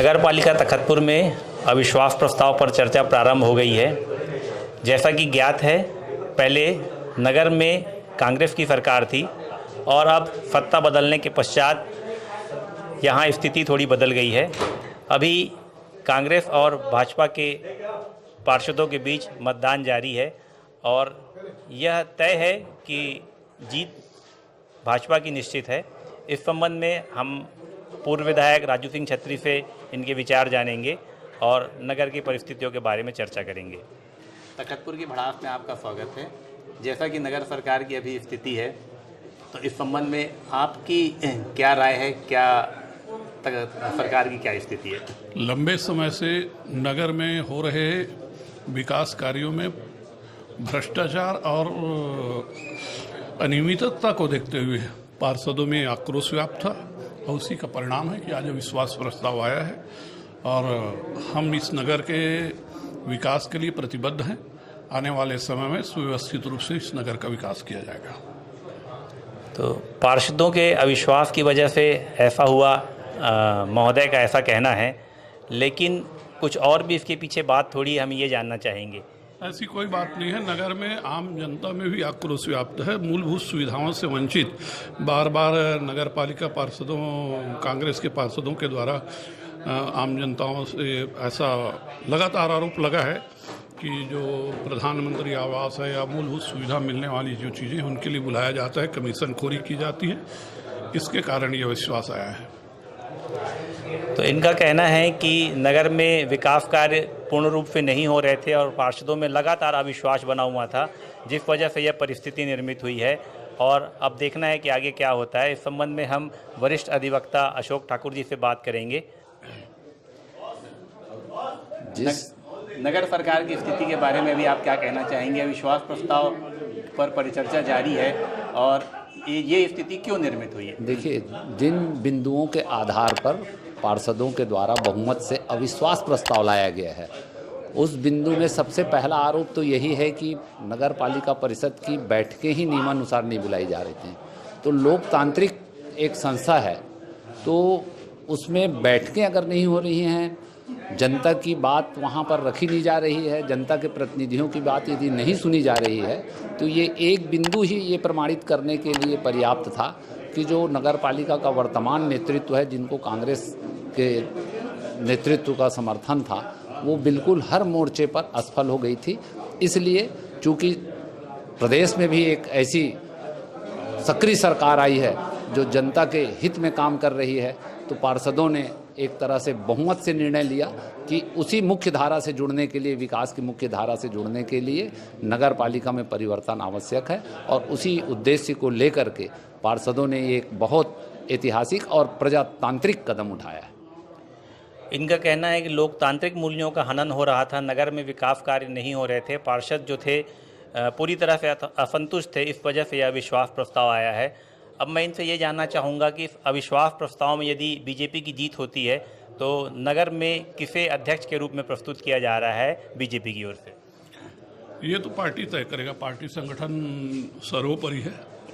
नगर पालिका तखतपुर में अविश्वास प्रस्ताव पर चर्चा प्रारंभ हो गई है। जैसा कि ज्ञात है, पहले नगर में कांग्रेस की सरकार थी और अब सत्ता बदलने के पश्चात यहाँ स्थिति थोड़ी बदल गई है। अभी कांग्रेस और भाजपा के पार्षदों के बीच मतदान जारी है और यह तय है कि जीत भाजपा की निश्चित है। इस संबंध में हम पूर्व विधायक राजू सिंह छत्री से इनके विचार जानेंगे और नगर की परिस्थितियों के बारे में चर्चा करेंगे। तखतपुर की भड़ास में आपका स्वागत है। जैसा कि नगर सरकार की अभी स्थिति है, तो इस संबंध में आपकी क्या राय है? क्या सरकार की क्या स्थिति है? लंबे समय से नगर में हो रहे विकास कार्यों में भ्रष्टाचार और अनियमितता को देखते हुए पार्षदों में आक्रोश व्याप्त था और उसी का परिणाम है कि आज विश्वास प्रस्ताव आया है और हम इस नगर के विकास के लिए प्रतिबद्ध हैं। आने वाले समय में सुव्यवस्थित रूप से इस नगर का विकास किया जाएगा। तो पार्षदों के अविश्वास की वजह से ऐसा हुआ, महोदय का ऐसा कहना है, लेकिन कुछ और भी इसके पीछे बात थोड़ी हम ये जानना चाहेंगे। ऐसी कोई बात नहीं है। नगर में आम जनता में भी आक्रोश व्याप्त है। मूलभूत सुविधाओं से वंचित बार बार नगर पालिका पार्षदों, कांग्रेस के पार्षदों के द्वारा आम जनताओं से ऐसा लगातार आरोप लगा है कि जो प्रधानमंत्री आवास है या मूलभूत सुविधा मिलने वाली जो चीज़ें उनके लिए बुलाया जाता है, कमीशन खोरी की जाती है। इसके कारण यह विश्वास आया है। तो इनका कहना है कि नगर में विकास कार्य पूर्ण रूप से नहीं हो रहे थे और पार्षदों में लगातार अविश्वास बना हुआ था, जिस वजह से यह परिस्थिति निर्मित हुई है और अब देखना है कि आगे क्या होता है। इस संबंध में हम वरिष्ठ अधिवक्ता अशोक ठाकुर जी से बात करेंगे। नगर सरकार की स्थिति के बारे में भी आप क्या कहना चाहेंगे? अविश्वास प्रस्ताव पर परिचर्चा जारी है और ये स्थिति क्यों निर्मित हुई है? देखिए, जिन बिंदुओं के आधार पर पार्षदों के द्वारा बहुमत से अविश्वास प्रस्ताव लाया गया है, उस बिंदु में सबसे पहला आरोप तो यही है कि नगर पालिका परिषद की बैठकें ही नियमानुसार नहीं बुलाई जा रही थी। तो लोकतांत्रिक एक संस्था है, तो उसमें बैठकें अगर नहीं हो रही हैं, जनता की बात वहाँ पर रखी नहीं जा रही है, जनता के प्रतिनिधियों की बात यदि नहीं सुनी जा रही है, तो ये एक बिंदु ही ये प्रमाणित करने के लिए पर्याप्त था कि जो नगर पालिका का वर्तमान नेतृत्व है, जिनको कांग्रेस के नेतृत्व का समर्थन था, वो बिल्कुल हर मोर्चे पर असफल हो गई थी। इसलिए चूँकि प्रदेश में भी एक ऐसी सक्रिय सरकार आई है जो जनता के हित में काम कर रही है, तो पार्षदों ने एक तरह से बहुमत से निर्णय लिया कि उसी मुख्य धारा से जुड़ने के लिए, विकास की मुख्य धारा से जुड़ने के लिए नगर पालिका में परिवर्तन आवश्यक है और उसी उद्देश्य को लेकर के पार्षदों ने एक बहुत ऐतिहासिक और प्रजातांत्रिक कदम उठाया है। इनका कहना है कि लोकतांत्रिक मूल्यों का हनन हो रहा था, नगर में विकास कार्य नहीं हो रहे थे, पार्षद जो थे पूरी तरह से असंतुष्ट थे, इस वजह से यह अविश्वास प्रस्ताव आया है। अब मैं इनसे ये जानना चाहूँगा कि इस अविश्वास प्रस्ताव में यदि बीजेपी की जीत होती है तो नगर में किसे अध्यक्ष के रूप में प्रस्तुत किया जा रहा है बीजेपी की ओर से? ये तो पार्टी तय करेगा। पार्टी संगठन सर्वोपरि है।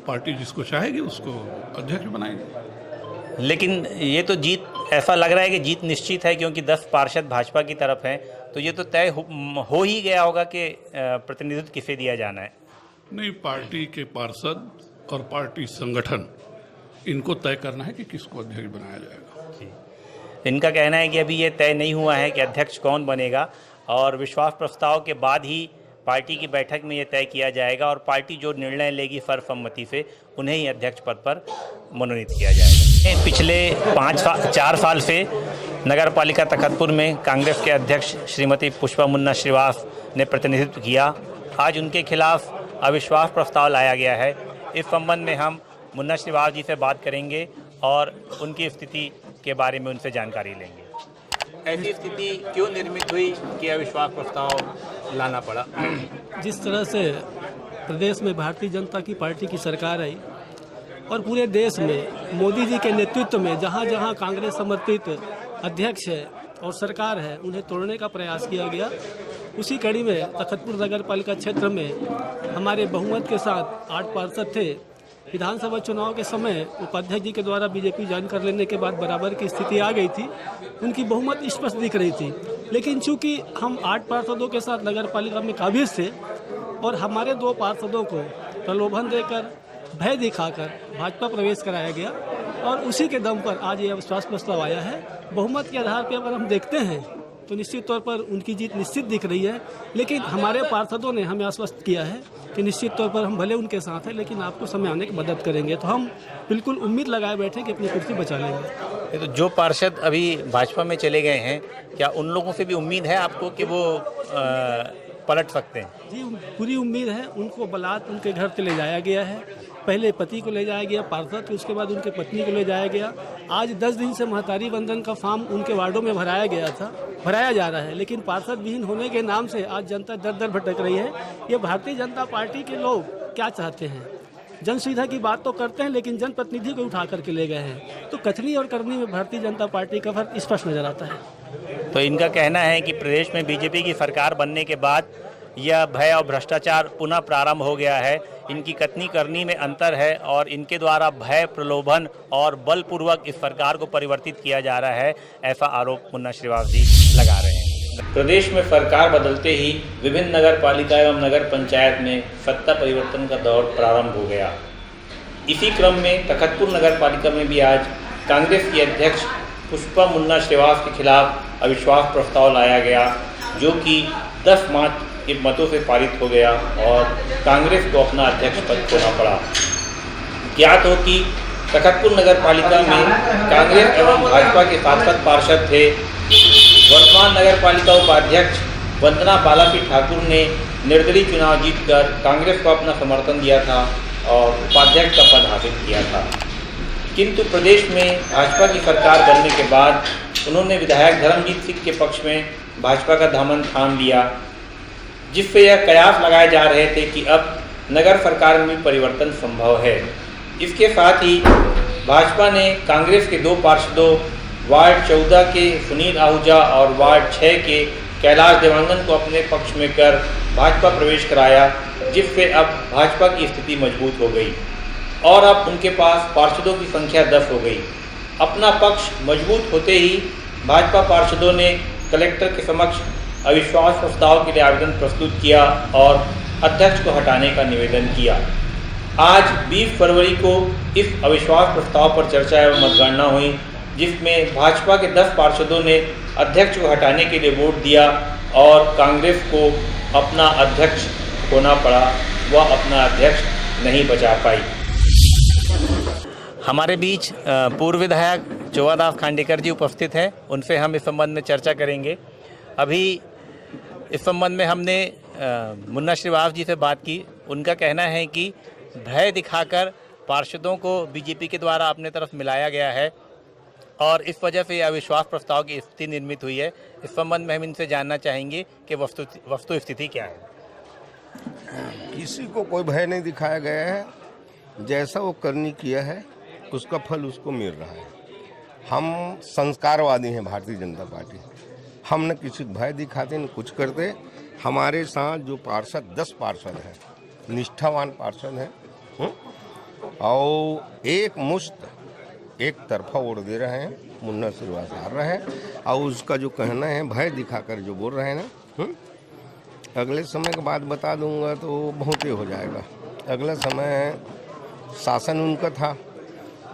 पार्टी जिसको चाहेगी उसको अध्यक्ष बनाएगी। लेकिन ये तो जीत, ऐसा लग रहा है कि जीत निश्चित है, क्योंकि 10 पार्षद भाजपा की तरफ हैं, तो ये तो तय हो ही गया होगा कि प्रतिनिधित्व किसे दिया जाना है। नहीं, पार्टी के पार्षद और पार्टी संगठन, इनको तय करना है कि किसको अध्यक्ष बनाया जाएगा। इनका कहना है कि अभी ये तय नहीं हुआ है कि अध्यक्ष कौन बनेगा और विश्वास प्रस्ताव के बाद ही पार्टी की बैठक में ये तय किया जाएगा और पार्टी जो निर्णय लेगी सर्वसम्मति से, उन्हें ही अध्यक्ष पद पर मनोनीत किया जाएगा। पिछले 4 साल से नगर पालिका तखतपुर में कांग्रेस के अध्यक्ष श्रीमती पुष्पा मुन्ना श्रीवास ने प्रतिनिधित्व किया। आज उनके खिलाफ अविश्वास प्रस्ताव लाया गया है। इस संबंध में हम मुन्ना श्रीवास जी से बात करेंगे और उनकी स्थिति के बारे में उनसे जानकारी लेंगे। ऐसी स्थिति क्यों निर्मित हुई कि अविश्वास प्रस्ताव लाना पड़ा? जिस तरह से प्रदेश में भारतीय जनता की पार्टी की सरकार आई और पूरे देश में मोदी जी के नेतृत्व में जहां जहां कांग्रेस समर्थित अध्यक्ष है और सरकार है, उन्हें तोड़ने का प्रयास किया गया। उसी कड़ी में तखतपुर नगर पालिका क्षेत्र में हमारे बहुमत के साथ 8 पार्षद थे विधानसभा चुनाव के समय उपाध्यक्ष जी के द्वारा बीजेपी ज्वाइन कर लेने के बाद बराबर की स्थिति आ गई थी, उनकी बहुमत स्पष्ट दिख रही थी। लेकिन चूंकि हम 8 पार्षदों के साथ नगर पालिका में काबिज थे और हमारे 2 पार्षदों को प्रलोभन देकर, भय दिखाकर भाजपा प्रवेश कराया गया और उसी के दम पर आज ये अविश्वास प्रस्ताव आया है। बहुमत के आधार पर अगर हम देखते हैं तो निश्चित तौर पर उनकी जीत निश्चित दिख रही है, लेकिन हमारे पार्षदों ने हमें आश्वस्त किया है कि निश्चित तौर पर हम भले उनके साथ हैं लेकिन आपको समय आने की मदद करेंगे। तो हम बिल्कुल उम्मीद लगाए बैठे कि अपनी कुर्सी बचा लेंगे। तो जो पार्षद अभी भाजपा में चले गए हैं, क्या उन लोगों से भी उम्मीद है आपको कि वो पलट सकते हैं? जी, पूरी उम्मीद है। उनको बलात् उनके घर से ले जाया गया है। पहले पति को ले जाया गया पार्षद, उसके बाद उनके पत्नी को ले जाया गया। आज 10 दिन से महतारी बंधन का फॉर्म उनके वार्डों में भराया गया था, भराया जा रहा है, लेकिन पार्षद विहीन होने के नाम से आज जनता दर दर भटक रही है। ये भारतीय जनता पार्टी के लोग क्या चाहते हैं? जन सुविधा की बात तो करते हैं लेकिन जनप्रतिनिधि को उठा करके ले गए हैं। तो कथनी और करनी में भारतीय जनता पार्टी का फर्क स्पष्ट नजर आता है। तो इनका कहना है कि प्रदेश में बीजेपी की सरकार बनने के बाद यह भय और भ्रष्टाचार पुनः प्रारंभ हो गया है। इनकी कथनी करनी में अंतर है और इनके द्वारा भय, प्रलोभन और बलपूर्वक इस सरकार को परिवर्तित किया जा रहा है, ऐसा आरोप मुन्ना श्रीवास्तव जी लगा रहे हैं। प्रदेश में सरकार बदलते ही विभिन्न नगर पालिका एवं नगर पंचायत में सत्ता परिवर्तन का दौर प्रारंभ हो गया। इसी क्रम में तखतपुर नगर पालिका में भी आज कांग्रेस की अध्यक्ष पुष्पा मुन्ना श्रीवास्तव के खिलाफ अविश्वास प्रस्ताव लाया गया, जो कि 10 मात्र के मतों से पारित हो गया और कांग्रेस को अपना अध्यक्ष पद खोना पड़ा। ज्ञात हो कि तखतपुर नगर पालिका में कांग्रेस एवं भाजपा के 7 पार्षद थे। वर्तमान नगर पालिका उपाध्यक्ष वंदना बालापी ठाकुर ने निर्दलीय चुनाव जीतकर कांग्रेस को अपना समर्थन दिया था और उपाध्यक्ष का पद हासिल किया था, किंतु प्रदेश में भाजपा की सरकार बनने के बाद उन्होंने विधायक धर्मजीत सिंह के पक्ष में भाजपा का दामन थाम लिया, जिससे यह कयास लगाए जा रहे थे कि अब नगर सरकार में भी परिवर्तन संभव है। इसके साथ ही भाजपा ने कांग्रेस के 2 पार्षदों वार्ड 14 के सुनील आहूजा और वार्ड 6 के कैलाश देवांगन को अपने पक्ष में कर भाजपा प्रवेश कराया, जिससे अब भाजपा की स्थिति मजबूत हो गई और अब उनके पास पार्षदों की संख्या 10 हो गई। अपना पक्ष मजबूत होते ही भाजपा पार्षदों ने कलेक्टर के समक्ष अविश्वास प्रस्ताव के लिए आवेदन प्रस्तुत किया और अध्यक्ष को हटाने का निवेदन किया। आज 20 फरवरी को इस अविश्वास प्रस्ताव पर चर्चा एवं मतगणना हुई, जिसमें भाजपा के 10 पार्षदों ने अध्यक्ष को हटाने के लिए वोट दिया और कांग्रेस को अपना अध्यक्ष खोना पड़ा। वह अपना अध्यक्ष नहीं बचा पाई। हमारे बीच पूर्व विधायक चोवादास खांडेकर जी उपस्थित हैं, उनसे हम इस संबंध में चर्चा करेंगे। अभी इस संबंध में हमने मुन्ना श्रीवास्तव जी से बात की। उनका कहना है कि भय दिखाकर पार्षदों को बीजेपी के द्वारा अपने तरफ मिलाया गया है और इस वजह से यह अविश्वास प्रस्ताव की स्थिति निर्मित हुई है। इस संबंध में हम इनसे जानना चाहेंगे कि वस्तु स्थिति क्या है। किसी को कोई भय नहीं दिखाया गया है। जैसा वो करनी किया है उसका फल उसको मिल रहा है। हम संस्कारवादी हैं भारतीय जनता पार्टी। हम न किसी को भय दिखाते न कुछ करते। हमारे साथ जो पार्षद 10 पार्षद हैं, निष्ठावान पार्षद हैं और एक मुश्त एक तरफा वोट दे रहे हैं। मुन्ना श्रीवास्तव हार रहे हैं और उसका जो कहना है भय दिखाकर जो बोल रहे हैं ना, अगले समय की बात बता दूंगा तो बहुत ही हो जाएगा। अगला समय शासन उनका था,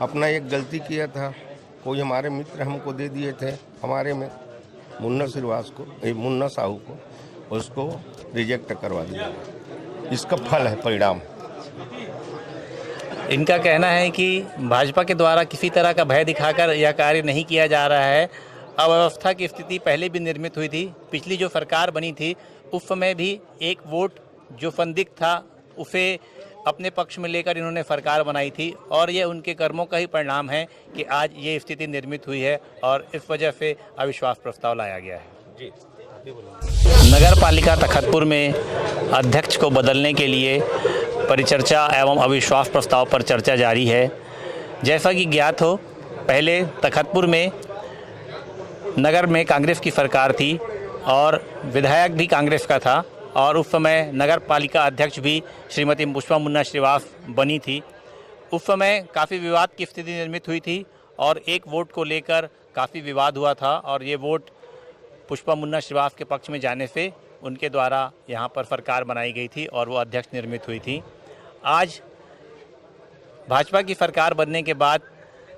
अपना एक गलती किया था। कोई हमारे मित्र हमको दे दिए थे, हमारे में मुन्ना श्रीवास्तव को, मुन्ना साहू को, उसको रिजेक्ट करवा दिया। इसका फल है परिणाम। इनका कहना है कि भाजपा के द्वारा किसी तरह का भय दिखाकर यह कार्य नहीं किया जा रहा है। अव्यवस्था की स्थिति पहले भी निर्मित हुई थी। पिछली जो सरकार बनी थी उस समय भी एक वोट जो संदिग्ध था उसे अपने पक्ष में लेकर इन्होंने सरकार बनाई थी और ये उनके कर्मों का ही परिणाम है कि आज ये स्थिति निर्मित हुई है और इस वजह से अविश्वास प्रस्ताव लाया गया है। जी नगर पालिका तखतपुर में अध्यक्ष को बदलने के लिए परिचर्चा एवं अविश्वास प्रस्ताव पर चर्चा जारी है। जैसा कि ज्ञात हो, पहले तखतपुर में नगर में कांग्रेस की सरकार थी और विधायक भी कांग्रेस का था और उस समय नगर पालिका अध्यक्ष भी श्रीमती पुष्पा मुन्ना श्रीवास्तव बनी थी। उस समय काफ़ी विवाद की स्थिति निर्मित हुई थी और एक वोट को लेकर काफ़ी विवाद हुआ था और ये वोट पुष्पा मुन्ना श्रीवास्तव के पक्ष में जाने से उनके द्वारा यहाँ पर सरकार बनाई गई थी और वो अध्यक्ष निर्मित हुई थी। आज भाजपा की सरकार बनने के बाद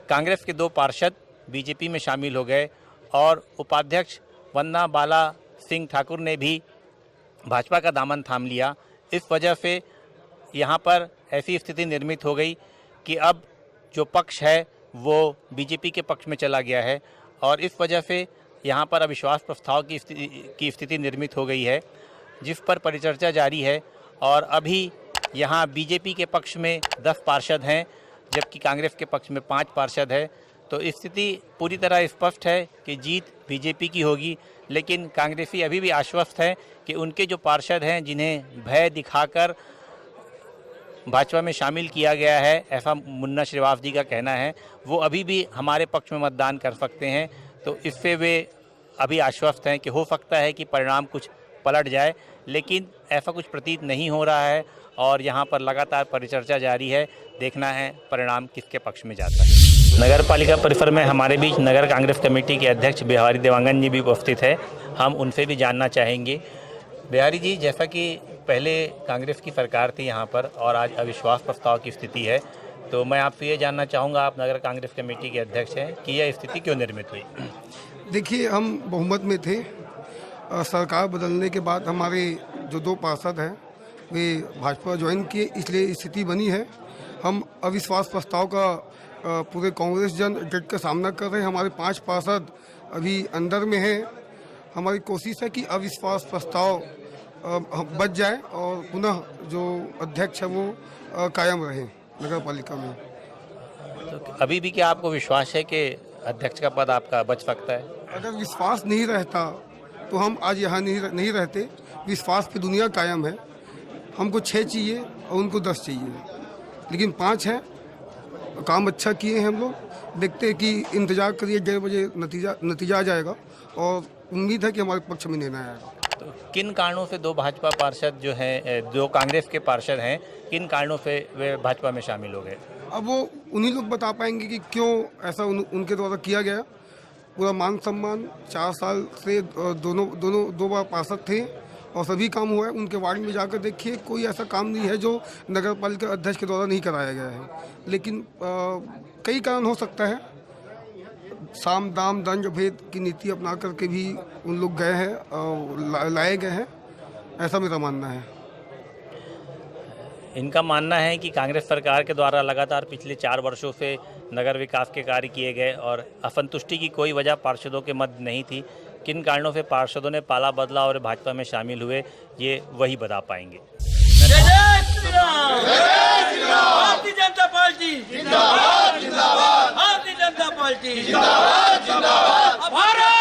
कांग्रेस के 2 पार्षद बीजेपी में शामिल हो गए और उपाध्यक्ष वंदना बाला सिंह ठाकुर ने भी भाजपा का दामन थाम लिया। इस वजह से यहाँ पर ऐसी स्थिति निर्मित हो गई कि अब जो पक्ष है वो बीजेपी के पक्ष में चला गया है और इस वजह से यहाँ पर अविश्वास प्रस्ताव की स्थिति निर्मित हो गई है, जिस पर परिचर्चा जारी है। और अभी यहाँ बीजेपी के पक्ष में 10 पार्षद हैं जबकि कांग्रेस के पक्ष में 5 पार्षद है। तो स्थिति पूरी तरह स्पष्ट है कि जीत बीजेपी की होगी, लेकिन कांग्रेसी अभी भी आश्वस्त हैं कि उनके जो पार्षद हैं जिन्हें भय दिखाकर भाजपा में शामिल किया गया है, ऐसा मुन्ना श्रीवास्तव जी का कहना है, वो अभी भी हमारे पक्ष में मतदान कर सकते हैं। तो इससे वे अभी आश्वस्त हैं कि हो सकता है कि परिणाम कुछ पलट जाए, लेकिन ऐसा कुछ प्रतीत नहीं हो रहा है और यहाँ पर लगातार परिचर्चा जारी है। देखना है परिणाम किसके पक्ष में जाता है। नगर पालिका परिसर में हमारे बीच नगर कांग्रेस कमेटी के अध्यक्ष बिहारी देवांगन जी भी उपस्थित है। हम उनसे भी जानना चाहेंगे। बिहारी जी, जैसा कि पहले कांग्रेस की सरकार थी यहाँ पर और आज अविश्वास प्रस्ताव की स्थिति है, तो मैं आपसे ये जानना चाहूँगा, आप नगर कांग्रेस कमेटी के अध्यक्ष हैं, कि यह स्थिति क्यों निर्मित हुई? देखिए, हम बहुमत में थे। सरकार बदलने के बाद हमारे जो 2 पार्षद हैं वे भाजपा ज्वाइन किए, इसलिए स्थिति बनी है। हम अविश्वास प्रस्ताव का पूरे कांग्रेस जन डट का सामना कर रहे हैं। हमारे 5 पार्षद अभी अंदर में हैं। हमारी कोशिश है कि अविश्वास प्रस्ताव बच जाए और पुनः जो अध्यक्ष है वो कायम रहे नगर पालिका में। तो अभी भी क्या आपको विश्वास है कि अध्यक्ष का पद आपका बच सकता है? अगर विश्वास नहीं रहता तो हम आज यहाँ नहीं रहते। विश्वास पे दुनिया कायम है। हमको 6 चाहिए और उनको 10 चाहिए, लेकिन 5 है। काम अच्छा किए हैं हम लोग। देखते हैं कि इंतजार करिए, 1:30 बजे नतीजा आ जाएगा और उम्मीद है कि हमारे पक्ष में निर्णय आएगा। तो किन कारणों से 2 भाजपा पार्षद जो हैं, 2 कांग्रेस के पार्षद हैं, किन कारणों से वे भाजपा में शामिल हो गए? अब वो उन्हीं लोग बता पाएंगे कि क्यों ऐसा उनके द्वारा किया गया। पूरा मान सम्मान 4 साल से दोनों 2 बार पार्षद थे और सभी काम हुआ है। उनके वार्ड में जाकर देखिए, कोई ऐसा काम नहीं है जो नगर पालिका अध्यक्ष के द्वारा नहीं कराया गया है। लेकिन कई कारण हो सकता है। साम दाम दंड भेद की नीति अपना करके भी उन लोग गए हैं और लाए गए हैं, ऐसा मेरा मानना है। इनका मानना है कि कांग्रेस सरकार के द्वारा लगातार पिछले 4 वर्षों से नगर विकास के कार्य किए गए और असंतुष्टि की कोई वजह पार्षदों के मध्य नहीं थी। किन कारणों से पार्षदों ने पाला बदला और भाजपा में शामिल हुए, ये वही बता पाएंगे। भारतीय जनता पार्टी जिंदाबाद, जिंदाबाद। भारतीय जनता पार्टी जिंदाबाद, जिंदाबाद। भारत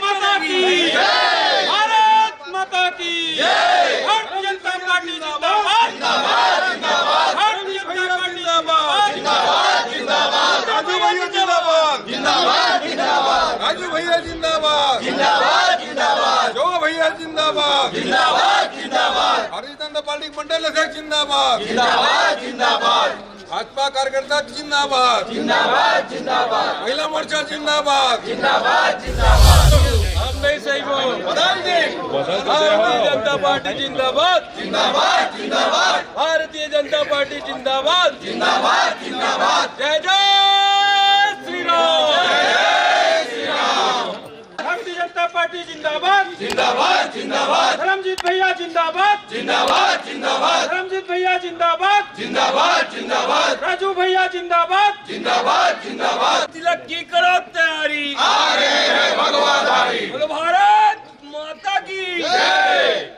माता की जय, भारत माता की जय। भारतीय जनता पार्टी जिंदाबाद, जिंदाबाद, जिंदाबाद। भारतीय जनता पार्टी जिंदाबाद, जिंदाबाद, जिंदाबाद। राजू भैया जिंदाबाद, जिंदाबाद, जिंदाबाद। राजू भैया जिंदाबाद, जिंदाबाद, जिंदाबाद। जो भैया जिंदाबाद, जिंदाबाद, जिंदाबाद। भारतीय जनता पार्टी मंडल अध्यक्ष जिंदाबाद, जिंदाबाद, जिंदाबाद। भाजपा कार्यकर्ता जिंदाबाद, जिंदाबाद, जिंदाबाद। महिला मोर्चा जिंदाबाद, जिंदाबाद, जिंदाबाद। हम नहीं सही बोल बदल दे। भारतीय जनता पार्टी जिंदाबाद, जिंदाबाद, जिंदाबाद। भारतीय जनता पार्टी जिंदाबाद, जिंदाबाद, जिंदाबाद। जय जय श्री राम, जय श्री राम। भारतीय जनता पार्टी जिंदाबाद, जिंदाबाद, जिंदाबाद। धर्मजीत भैया जिंदाबाद, जिंदाबाद, जिंदाबाद। धर्मजीत भैया जिंदाबाद, जिंदाबाद, जिंदाबाद। राजू भैया जिंदाबाद, जिंदाबाद, जिंदाबाद। तिलक की करो तैयारी, आ रहे हैं भगवाधारी। बोलो भारत माता की जय।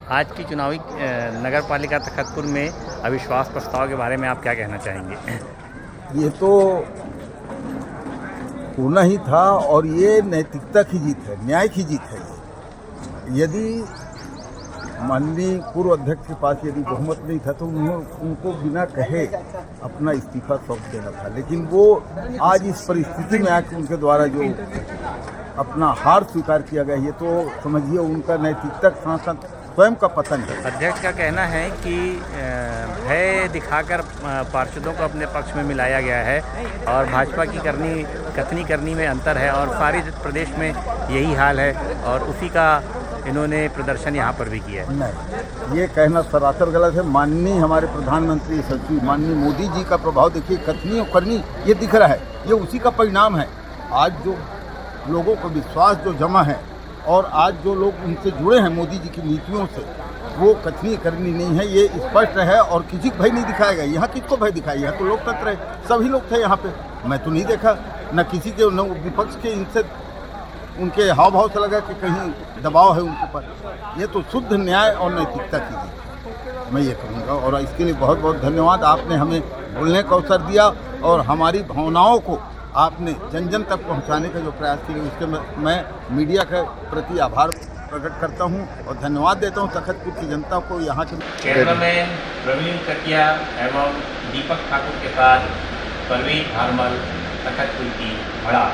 आज की चुनावी नगर पालिका तखतपुर में अविश्वास प्रस्ताव के बारे में आप क्या कहना चाहेंगे? ये तो होना ही था और ये नैतिकता की जीत है, न्याय की जीत है। यदि माननीय पूर्व अध्यक्ष के पास यदि बहुमत नहीं था तो उनको बिना कहे अपना इस्तीफा सौंप देना था, लेकिन वो आज इस परिस्थिति में आकर उनके द्वारा जो अपना हार स्वीकार किया गया, ये तो समझिए उनका नैतिकता के साथ साथ स्वयं का पतन है। अध्यक्ष का कहना है कि भय दिखाकर पार्षदों को अपने पक्ष में मिलाया गया है और भाजपा की कथनी करनी में अंतर है और सारे प्रदेश में यही हाल है और उसी का इन्होंने प्रदर्शन यहाँ पर भी किया है। नहीं, ये कहना सरासर गलत है। माननीय हमारे प्रधानमंत्री यशस्वी माननीय मोदी जी का प्रभाव देखिए, कथनी और करनी ये दिख रहा है, ये उसी का परिणाम है। आज जो लोगों को विश्वास जो जमा है और आज जो लोग उनसे जुड़े हैं मोदी जी की नीतियों से, वो कथनी करनी नहीं है, ये स्पष्ट है और किसी को भय नहीं दिखाया गया। यहाँ किसको भय दिखाया? यहाँ तो लोकतंत्र है, सभी लोग थे यहाँ पे। मैं तो नहीं देखा न किसी के न विपक्ष के, इनसे उनके हाव भाव से लगा कि कहीं दबाव है उनके ऊपर। ये तो शुद्ध न्याय और नैतिकता की थी, मैं ये कहूँगा। और इसके लिए बहुत बहुत धन्यवाद। आपने हमें बोलने का अवसर दिया और हमारी भावनाओं को आपने जन जन तक पहुंचाने का जो प्रयास किए, उसके मैं मीडिया के प्रति आभार प्रकट करता हूं और धन्यवाद देता हूं तखतपुर की जनता को। यहाँ के कैमरामैन प्रवीण कटिया एवं दीपक ठाकुर के साथ परवीन भारमल, तखतपुर की बड़ा।